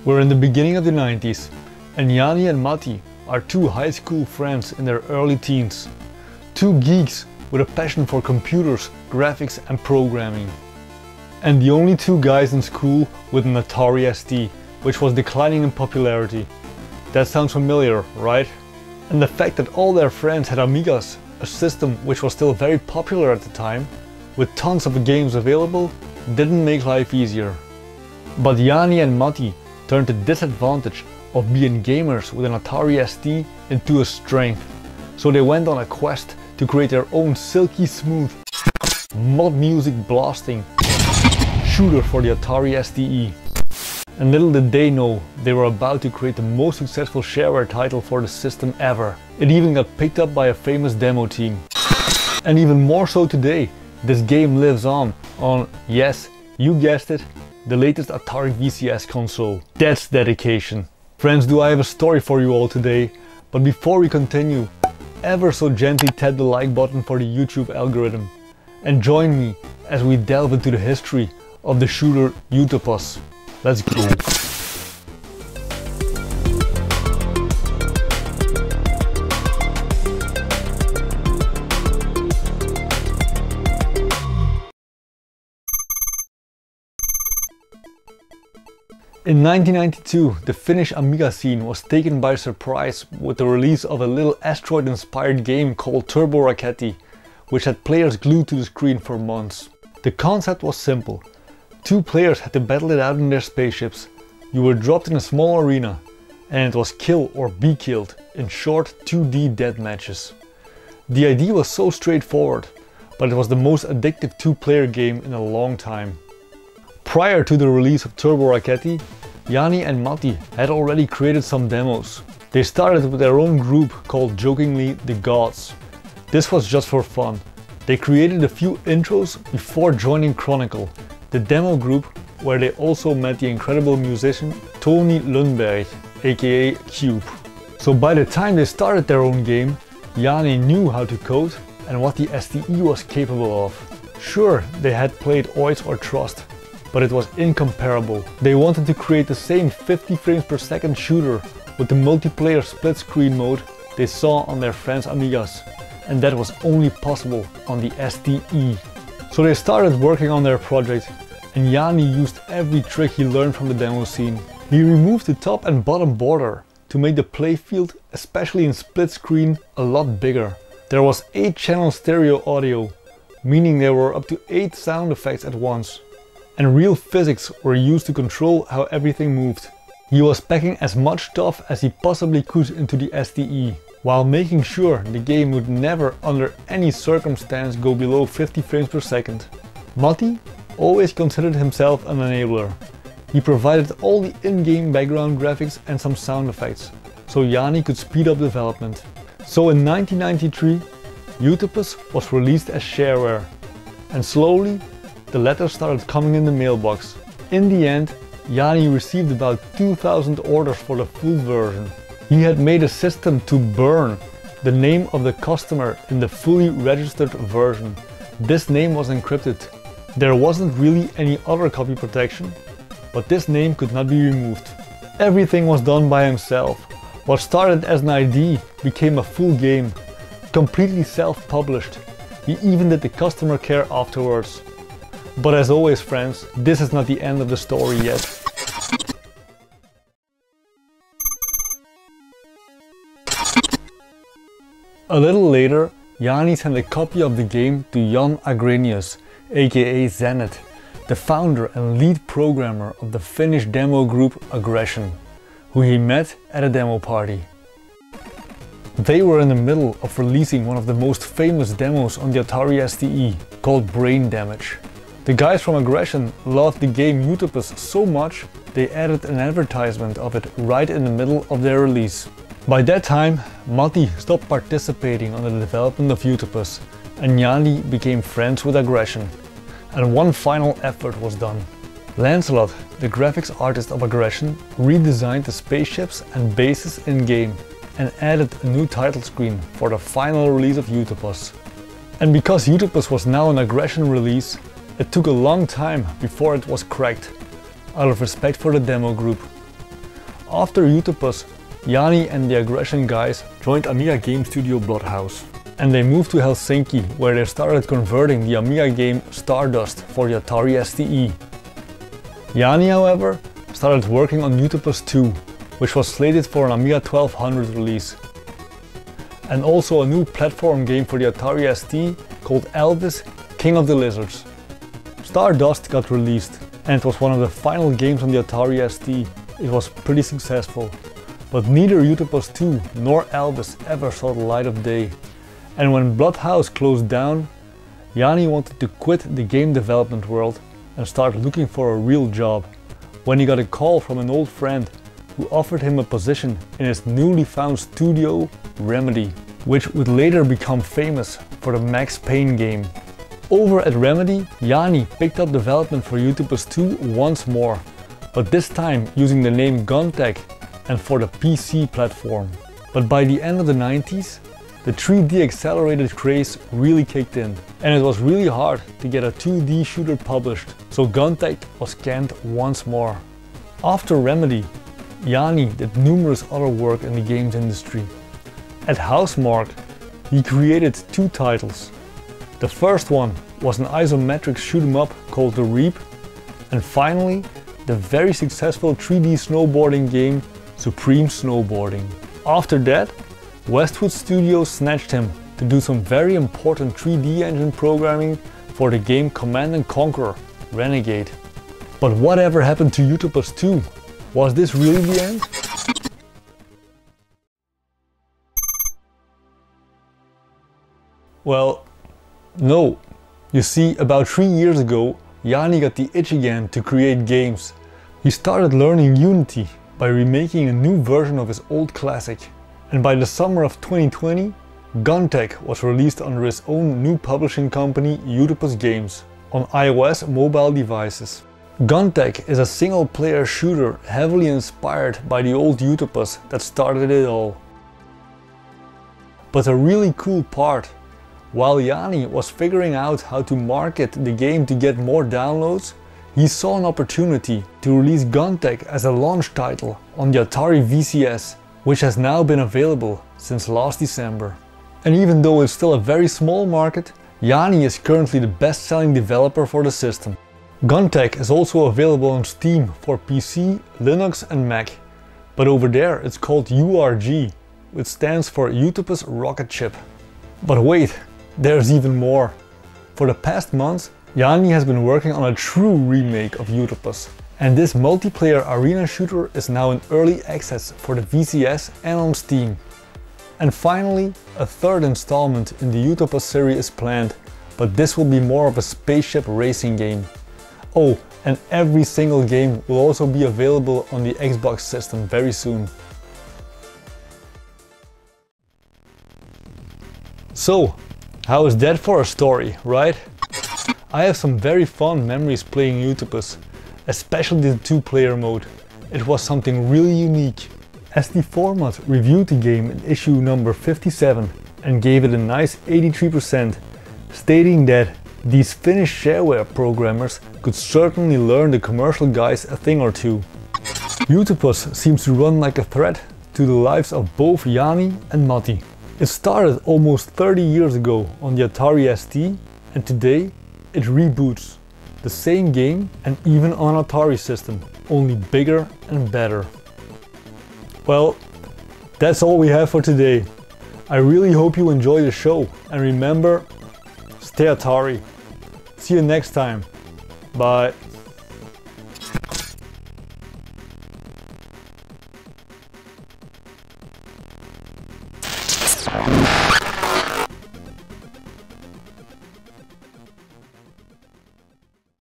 We're in the beginning of the 90s, and Jani and Matti are two high school friends in their early teens. Two geeks with a passion for computers, graphics and programming. And the only two guys in school with an Atari ST, which was declining in popularity. That sounds familiar, right? And the fact that all their friends had Amigas, a system which was still very popular at the time, with tons of games available, didn't make life easier. But Jani and Matti turned the disadvantage of being gamers with an Atari ST into a strength. So they went on a quest to create their own silky smooth, mod music blasting shooter for the Atari STE. And little did they know, they were about to create the most successful shareware title for the system ever. It even got picked up by a famous demo team. And even more so today, this game lives on, yes, you guessed it, the latest Atari VCS console. That's dedication. Friends, do I have a story for you all today, but before we continue, ever so gently tap the like button for the YouTube algorithm and join me as we delve into the history of the shooter Utopos. Let's go! In 1992, the Finnish Amiga scene was taken by surprise with the release of a little asteroid-inspired game called Turboraketti, which had players glued to the screen for months. The concept was simple. Two players had to battle it out in their spaceships. You were dropped in a small arena, and it was kill or be killed in short 2D death matches. The idea was so straightforward, but it was the most addictive two-player game in a long time. Prior to the release of Turboraketti, Jani and Matti had already created some demos. They started with their own group called jokingly The Gods. This was just for fun. They created a few intros before joining Chronicle, the demo group where they also met the incredible musician Tony Lundberg, aka Cube. So by the time they started their own game, Jani knew how to code and what the STE was capable of. Sure, they had played Oids or Trust, but it was incomparable. They wanted to create the same 50 frames per second shooter with the multiplayer split screen mode they saw on their friends' Amigas, and that was only possible on the STE. So they started working on their project, and Jani used every trick he learned from the demo scene. He removed the top and bottom border to make the playfield, especially in split screen, a lot bigger. There was 8-channel stereo audio, meaning there were up to 8 sound effects at once. And real physics were used to control how everything moved. He was packing as much stuff as he possibly could into the STE, while making sure the game would never under any circumstance go below 50 frames per second. Matti always considered himself an enabler. He provided all the in-game background graphics and some sound effects, so Jani could speed up development. So in 1993, Utopos was released as shareware, and slowly the letters started coming in the mailbox. In the end, Jani received about 2,000 orders for the full version. He had made a system to burn the name of the customer in the fully registered version. This name was encrypted. There wasn't really any other copy protection, but this name could not be removed. Everything was done by himself. What started as an ID became a full game, completely self-published. He even did the customer care afterwards. But as always, friends, this is not the end of the story yet. A little later, Jani sent a copy of the game to Jan Agrenius, aka Zenit, the founder and lead programmer of the Finnish demo group Aggression, who he met at a demo party. They were in the middle of releasing one of the most famous demos on the Atari STE, called Brain Damage. The guys from Aggression loved the game Utopos so much, they added an advertisement of it right in the middle of their release. By that time, Matti stopped participating on the development of Utopos, and Jani became friends with Aggression. And one final effort was done. Lancelot, the graphics artist of Aggression, redesigned the spaceships and bases in-game, and added a new title screen for the final release of Utopos. And because Utopos was now an Aggression release, it took a long time before it was cracked, out of respect for the demo group. After Utopos, Jani and the Aggression guys joined Amiga game studio Bloodhouse. And they moved to Helsinki, where they started converting the Amiga game Stardust for the Atari STE. Jani, however, started working on Utopos 2, which was slated for an Amiga 1200 release. And also a new platform game for the Atari ST called Elvis, King of the Lizards. Stardust got released, and it was one of the final games on the Atari ST. It was pretty successful. But neither Utopos 2 nor Elvis ever saw the light of day. And when Bloodhouse closed down, Jani wanted to quit the game development world and start looking for a real job, when he got a call from an old friend who offered him a position in his newly found studio, Remedy, which would later become famous for the Max Payne game. Over at Remedy, Jani picked up development for Utopos 2 once more, but this time using the name Guntech and for the PC platform. But by the end of the 90s, the 3D accelerated craze really kicked in, and it was really hard to get a 2D shooter published, so Guntech was canned once more. After Remedy, Jani did numerous other work in the games industry. At Housemarque, he created 2 titles. The first one was an isometric shoot 'em up called The Reap, and finally the very successful 3D snowboarding game Supreme Snowboarding. After that, Westwood Studios snatched him to do some very important 3D engine programming for the game Command & Conquer Renegade. But whatever happened to Utopos 2? Was this really the end? Well, no. You see, about 3 years ago, Jani got the itch again to create games. He started learning Unity by remaking a new version of his old classic. And by the summer of 2020, Guntech was released under his own new publishing company, Utopos Games, on iOS mobile devices. Guntech is a single-player shooter heavily inspired by the old Utopos that started it all. But the really cool part, while Jani was figuring out how to market the game to get more downloads, he saw an opportunity to release Guntech as a launch title on the Atari VCS, which has now been available since last December. And even though it's still a very small market, Jani is currently the best-selling developer for the system. Guntech is also available on Steam for PC, Linux and Mac, but over there it's called URG, which stands for Utopos Rocket Chip. But wait, there's even more. For the past months, Jani has been working on a true remake of Utopos, and this multiplayer arena shooter is now in early access for the VCS and on Steam. And finally, a third installment in the Utopos series is planned, but this will be more of a spaceship racing game. Oh, and every single game will also be available on the Xbox system very soon. So, how is that for a story, right? I have some very fond memories playing Utopos, especially the 2-player mode. It was something really unique. SD Format reviewed the game in issue number 57 and gave it a nice 83%, stating that these Finnish shareware programmers could certainly learn the commercial guys a thing or two. Utopos seems to run like a thread to the lives of both Jani and Matti. It started almost 30 years ago on the Atari ST, and today it reboots the same game and even on Atari system, only bigger and better. Well, that's all we have for today. I really hope you enjoy the show, and remember, stay Atari. See you next time. Bye.